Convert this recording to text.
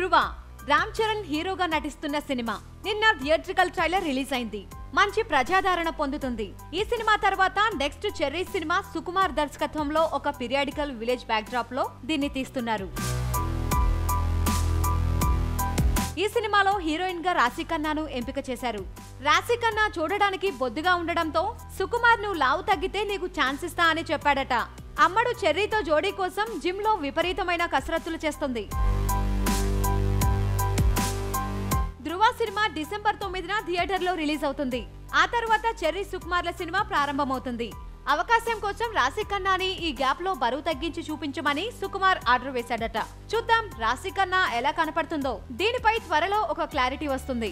ధృవ రామ్ చరణ్ హీరోగా నటిస్తున్న సినిమా నిన్న థియేట్రికల్ ట్రైలర్ రిలీజ్ అయింది. మంచి ప్రజాదరణ పొందుతుంది. ఈ సినిమా తర్వాత నెక్స్ట్ చెర్రీ సినిమా సుకుమార్ దర్శకత్వంలో ఒక పీరియాడికల్ విలేజ్ బ్యాక్ డ్రాప్ లో దీన్ని తీస్తున్నారు. ఈ సినిమాలో హీరోయిన్ గా రాశిఖన్నాను ఎంపిక చేశారు. రాశిఖన్నా చూడడానికి బొద్దుగా ఉండడంతో సుకుమార్ నువ్వు లావు తగ్గితే నీకు ఛాన్స్ ఇస్తా అని చెప్పాడట. అమ్మడు చెర్రీతో జోడీ కోసం జిమ్ లో విపరీతమైన కసరత్తులు చేస్తుంది. ధృవ సినిమా డిసెంబర్ 9న థియేటర్ లో రిలీజ్ అవుతుంది. ఆ తర్వాత చెర్రీ సుకుమార్ల సినిమా ప్రారంభమవుతుంది. అవకాశం కోసం రాశిఖన్నాని ఈ గ్యాప్ లో బరువు తగ్గించి చూపించమని సుకుమార్ ఆర్డర్ వేశాడట. చూద్దాం రాశిఖన్నా ఎలా కనపడుతుందో. దీనిపై త్వరలో ఒక క్లారిటీ వస్తుంది.